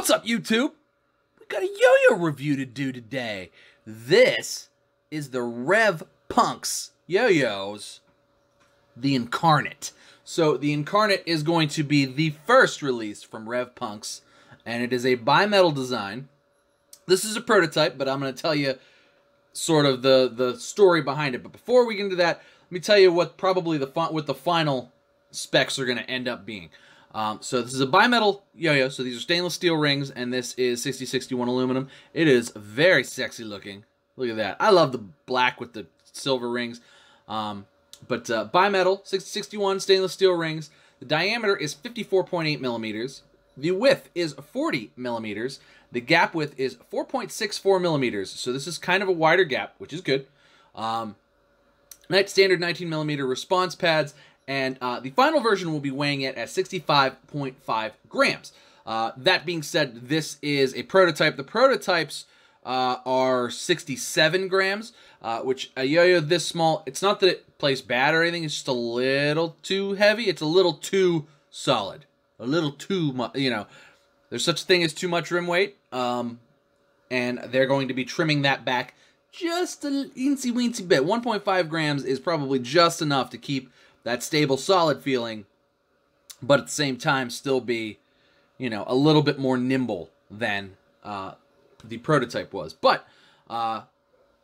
What's up, YouTube? We got a yo-yo review to do today. This is the RevPunx Yoyos The Incarnate. So the Incarnate is going to be the first release from RevPunx, and it is a bimetal design. This is a prototype, but I'm going to tell you sort of the story behind it. But before we get into that, let me tell you what probably what the final specs are going to end up being. So this is a bimetal yo-yo, so these are stainless steel rings, and this is 6061 aluminum. It is very sexy looking. Look at that. I love the black with the silver rings. But bimetal, 6061 stainless steel rings. The diameter is 54.8 millimeters. The width is 40 millimeters. The gap width is 4.64 millimeters. So this is kind of a wider gap, which is good. Standard 19 millimeter response pads. And the final version will be weighing it at 65.5 grams. That being said, this is a prototype. The prototypes are 67 grams, which a yo-yo this small, it's not that it plays bad or anything, it's just a little too heavy. It's a little too solid. A little too much, you know, there's such a thing as too much rim weight, and they're going to be trimming that back just a teensy-weensy bit. 1.5 grams is probably just enough to keep that stable, solid feeling, but at the same time still be, you know, a little bit more nimble than the prototype was. But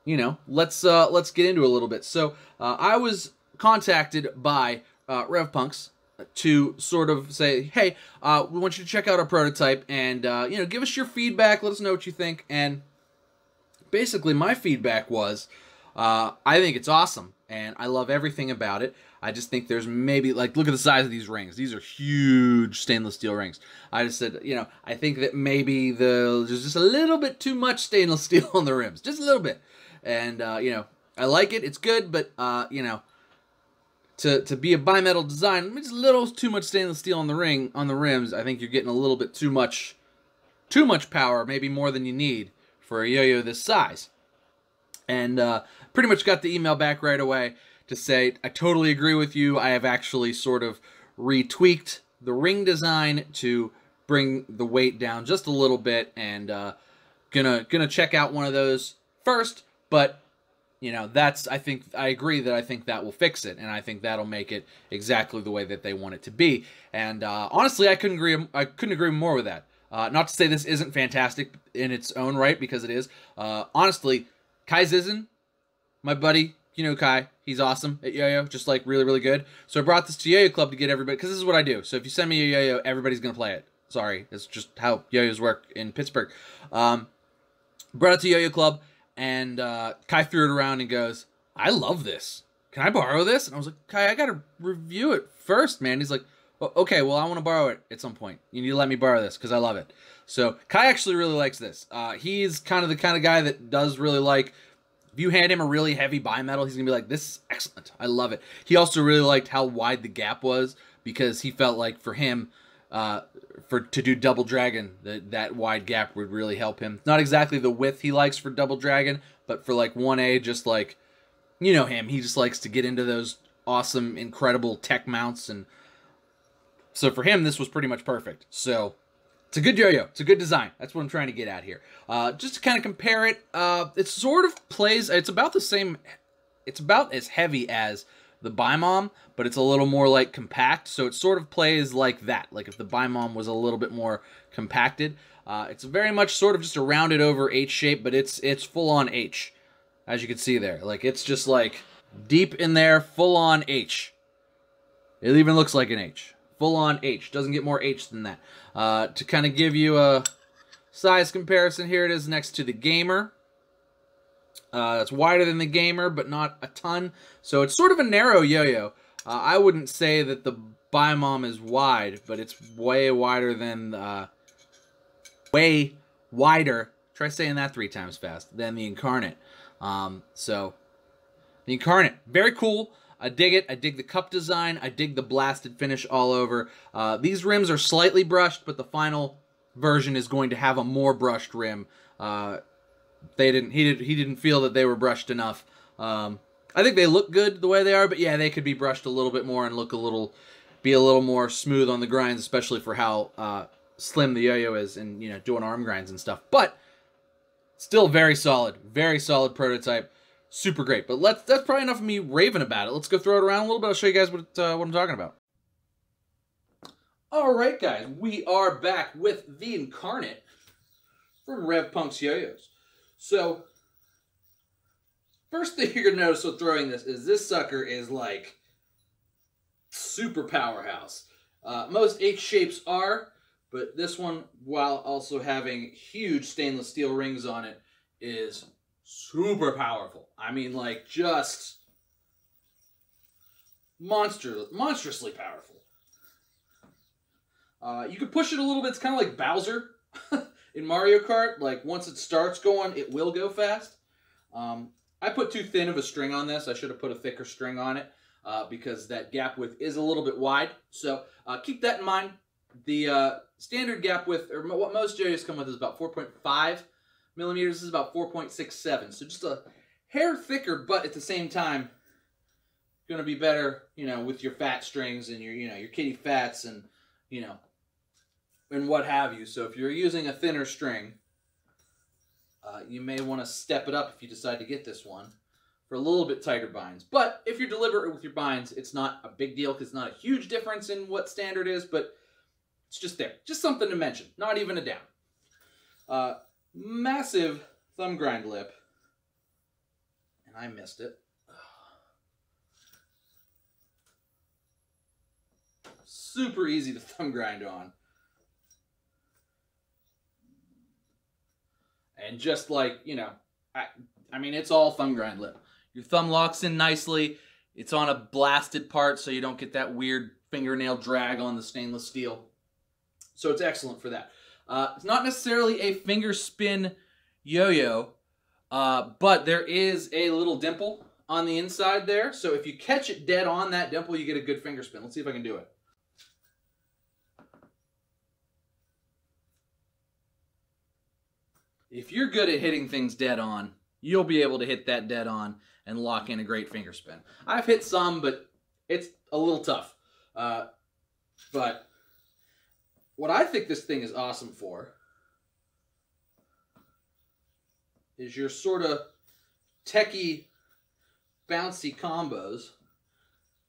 you know, let's get into it a little bit. So I was contacted by RevPunx to sort of say, hey, we want you to check out our prototype and you know, give us your feedback. Let us know what you think. And basically, my feedback was, I think it's awesome, and I love everything about it. I just think there's maybe, like, look at the size of these rings. These are huge stainless steel rings. I just said, you know, I think that maybe there's just a little bit too much stainless steel on the rims. Just a little bit. And, you know, I like it. It's good, but, you know, to be a bimetal design, just a little too much stainless steel on the rims. I think you're getting a little bit too much power, maybe more than you need for a yo-yo this size. And pretty much got the email back right away to say, I totally agree with you. I have actually sort of retweaked the ring design to bring the weight down just a little bit, and gonna check out one of those first. But you know, I agree that will fix it, and I think that'll make it exactly the way that they want it to be. And honestly, I couldn't agree more with that. Not to say this isn't fantastic in its own right, because it is. Honestly, Kai Zizin, my buddy, you know Kai, he's awesome at yo-yo, just like really, really good. So I brought this to Yo-Yo Club to get everybody, because this is what I do. So if you send me a yo-yo, everybody's going to play it. Sorry, it's just how yo-yos work in Pittsburgh. Brought it to Yo-Yo Club, and Kai threw it around and goes, I love this. Can I borrow this? And I was like, Kai, I got to review it first, man. He's like, well, okay, well, I want to borrow it at some point. You need to let me borrow this, because I love it. So Kai actually really likes this. He's kind of the kind of guy that does really like, if you hand him a really heavy bimetal, he's going to be like, this is excellent. I love it. He also really liked how wide the gap was, because he felt like for him, to do Double Dragon, that wide gap would really help him. Not exactly the width he likes for Double Dragon, but for like 1A, just like, you know him, he just likes to get into those awesome, incredible tech mounts. And so for him, this was pretty much perfect. So it's a good yo-yo. It's a good design. That's what I'm trying to get at here. Just to kind of compare it, it sort of plays, it's about the same, it's about as heavy as the Bimom, but it's a little more like compact, so it sort of plays like that, like if the Bimom was a little bit more compacted. It's very much sort of just a rounded over H shape, but it's full on H, as you can see there. Like, it's just like deep in there, full on H. It even looks like an H. Full on H. Doesn't get more H than that. To kind of give you a size comparison, here it is next to the Gamer. It's wider than the Gamer, but not a ton. So it's sort of a narrow yo-yo. I wouldn't say that the Bimom is wide, but it's way wider than try saying that 3 times fast, than the Incarnate. So the Incarnate, very cool. I dig it. I dig the cup design. I dig the blasted finish all over. These rims are slightly brushed, but the final version is going to have a more brushed rim. He didn't feel that they were brushed enough. I think they look good the way they are, but yeah, they could be brushed a little bit more and be a little more smooth on the grinds, especially for how slim the Yo-Yo is and, you know, doing arm grinds and stuff. But still very solid prototype. Super great. But that's probably enough of me raving about it. Let's go throw it around a little bit. I'll show you guys what I'm talking about. All right, guys. We are back with the Incarnate from RevPunx Yoyos. So, first thing you're going to notice with throwing this sucker is like super powerhouse. Most H shapes are, but this one, while also having huge stainless steel rings on it, is super powerful. I mean, like, just monstrously powerful. You can push it a little bit. It's kind of like Bowser in Mario Kart. Like, once it starts going, it will go fast. I put too thin of a string on this. I should have put a thicker string on it because that gap width is a little bit wide. So keep that in mind. The standard gap width, or what most Yoyos come with, is about 4.5 millimeters. This is about 4.67. So just a hair thicker, but at the same time, going to be better, you know, with your fat strings and your, you know, your kitty fats and, you know, and what have you. So if you're using a thinner string, you may want to step it up if you decide to get this one for a little bit tighter binds. But if you're deliberate with your binds, it's not a big deal because it's not a huge difference in what standard is, but it's just there. Just something to mention. Not even a down. Massive thumb grind lip. And I missed it. Super easy to thumb grind on. And just like, you know, I mean, it's all thumb grind lip. Your thumb locks in nicely. It's on a blasted part so you don't get that weird fingernail drag on the stainless steel. So it's excellent for that. It's not necessarily a finger spin yo-yo, but there is a little dimple on the inside there. So if you catch it dead on that dimple, you get a good finger spin. Let's see if I can do it. If you're good at hitting things dead on, you'll be able to hit that dead on and lock in a great finger spin. I've hit some, but it's a little tough. But what I think this thing is awesome for is your sort of techie, bouncy combos.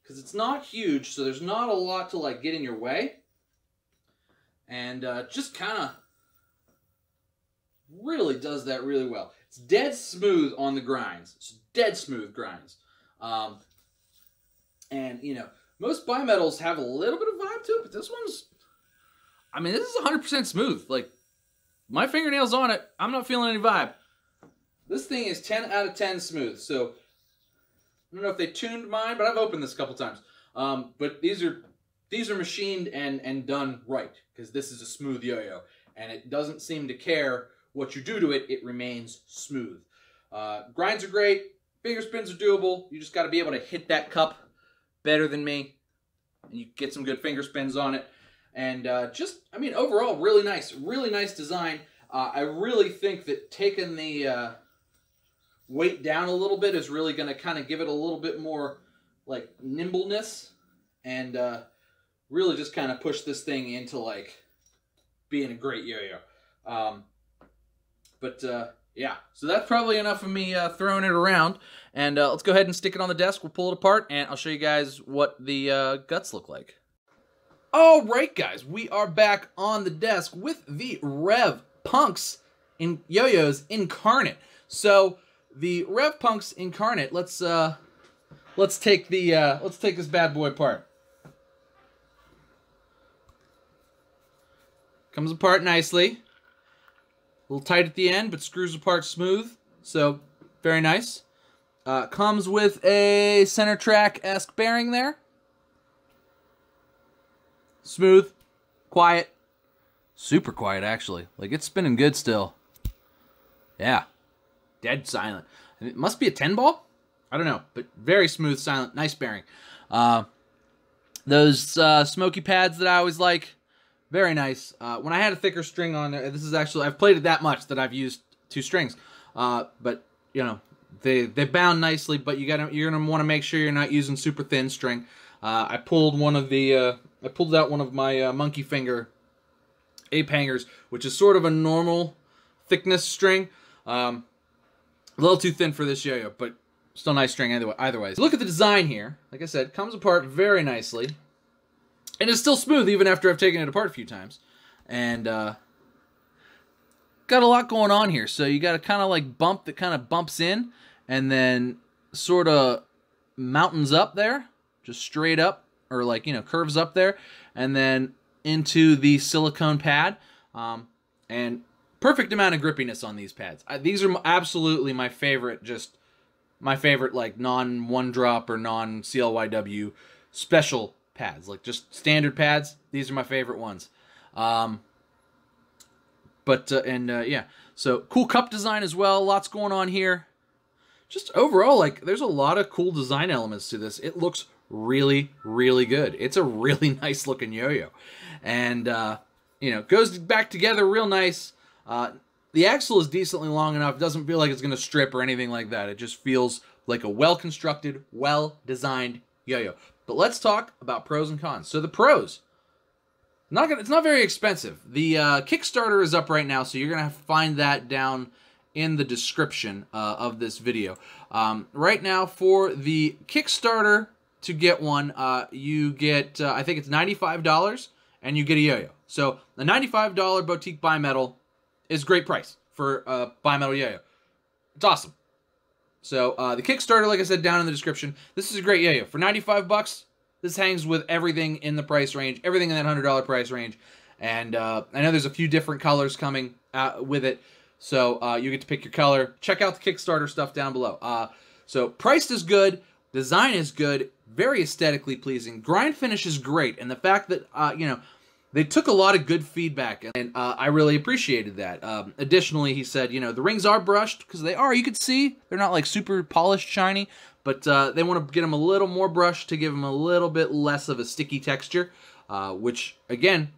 Because it's not huge, so there's not a lot to like get in your way. And just kind of really does that really well. It's dead smooth on the grinds. It's dead smooth grinds. And, you know, most bimetals have a little bit of vibe to it, but this one's, I mean, this is 100% smooth. Like, my fingernails on it, I'm not feeling any vibe. This thing is 10 out of 10 smooth. So, I don't know if they tuned mine, but I've opened this a couple times. But these are machined and done right, because this is a smooth yo-yo. And it doesn't seem to care what you do to it, it remains smooth. Grinds are great. Finger spins are doable. You just got to be able to hit that cup better than me. And you get some good finger spins on it. And just, I mean, overall, really nice design. I really think that taking the weight down a little bit is really going to kind of give it a little bit more, like, nimbleness. And really just kind of push this thing into, like, being a great yo-yo. Yeah, so that's probably enough of me throwing it around. And let's go ahead and stick it on the desk. We'll pull it apart, and I'll show you guys what the guts look like. All right, guys, we are back on the desk with the RevPunx Yoyos Incarnate. So the RevPunx Incarnate, let's take this bad boy apart. Comes apart nicely. A little tight at the end, but screws apart smooth. So, very nice. Comes with a center track-esque bearing there. Smooth. Quiet. Super quiet, actually. Like, it's spinning good still. Yeah. Dead silent. It must be a 10 ball? I don't know, but very smooth, silent, nice bearing. Those smoky pads that I always like, very nice. When I had a thicker string on there, this is actually, I've played it that much that I've used 2 strings. But, you know, they bound nicely, but you're gonna want to make sure you're not using super thin string. I pulled out one of my monkey finger ape hangers, which is sort of a normal thickness string. A little too thin for this yo-yo, but still nice string either way. Look at the design here. Like I said, comes apart very nicely. And it's still smooth even after I've taken it apart a few times. And got a lot going on here. So you got a kind of like bump that kind of bumps in and then sort of mountains up there. Just straight up, or like, you know, curves up there. And then into the silicone pad. And perfect amount of grippiness on these pads. These are absolutely my favorite, like non-one drop or non-CLYW special pads. Like just standard pads. These are my favorite ones. Yeah. So cool cup design as well. Lots going on here. Just overall, like, there's a lot of cool design elements to this. It looks really, really good. It's a really nice looking yo-yo. And, you know, goes back together real nice. The axle is decently long enough. It doesn't feel like it's going to strip or anything like that. It just feels like a well-constructed, well-designed yo-yo. But let's talk about pros and cons. So the pros. It's not very expensive. The Kickstarter is up right now, so you're going to have to find that down in the description of this video. Right now, for the Kickstarter to get one, you get, I think it's $95, and you get a yo-yo. So the $95 boutique bimetal is a great price for a bimetal yo-yo. It's awesome. So the Kickstarter, like I said, down in the description. This is a great yo-yo. For 95 bucks, this hangs with everything in the price range, everything in that $100 price range. And I know there's a few different colors coming with it. So you get to pick your color. Check out the Kickstarter stuff down below. So priced is good. Design is good. Very aesthetically pleasing. Grind finish is great. And the fact that, you know, they took a lot of good feedback. And I really appreciated that. Additionally, he said, you know, the rings are brushed. Because they are. You can see they're not like super polished, shiny. But they want to get them a little more brushed to give them a little bit less of a sticky texture. Which, again,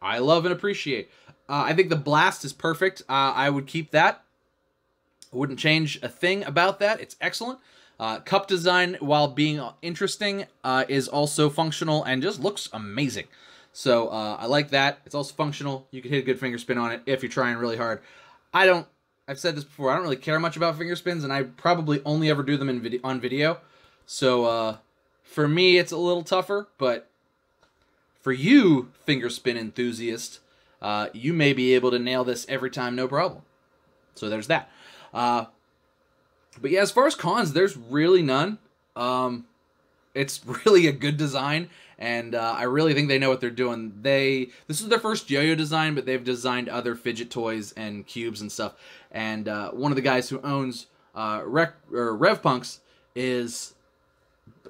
I love and appreciate. I think the blast is perfect. I would keep that. I wouldn't change a thing about that. It's excellent. Cup design, while being interesting, is also functional and just looks amazing. So I like that. It's also functional. You can hit a good finger spin on it if you're trying really hard. I've said this before, I don't really care much about finger spins, and I probably only ever do them on video. So for me, it's a little tougher, but for you, finger spin enthusiast, you may be able to nail this every time, no problem. So there's that. But yeah, as far as cons, there's really none. It's really a good design, and I really think they know what they're doing. This is their first yo-yo design, but they've designed other fidget toys and cubes and stuff. And one of the guys who owns RevPunx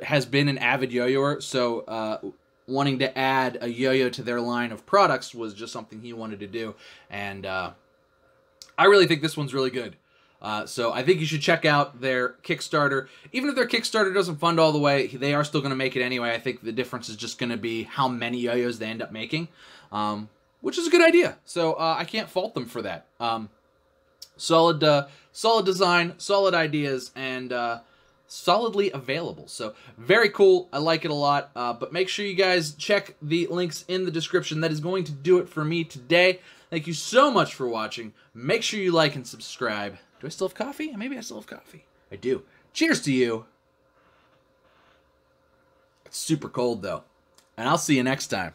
has been an avid yo-yoer, so wanting to add a yo-yo to their line of products was just something he wanted to do. And I really think this one's really good. So I think you should check out their Kickstarter. Even if their Kickstarter doesn't fund all the way, they are still going to make it anyway. I think the difference is just going to be how many yo-yos they end up making, which is a good idea. So I can't fault them for that. Solid design, solid ideas, and solidly available. So very cool. I like it a lot. But make sure you guys check the links in the description. That is going to do it for me today. Thank you so much for watching. Make sure you like and subscribe. Do I still have coffee? Maybe I still have coffee. I do. Cheers to you. It's super cold, though. And I'll see you next time.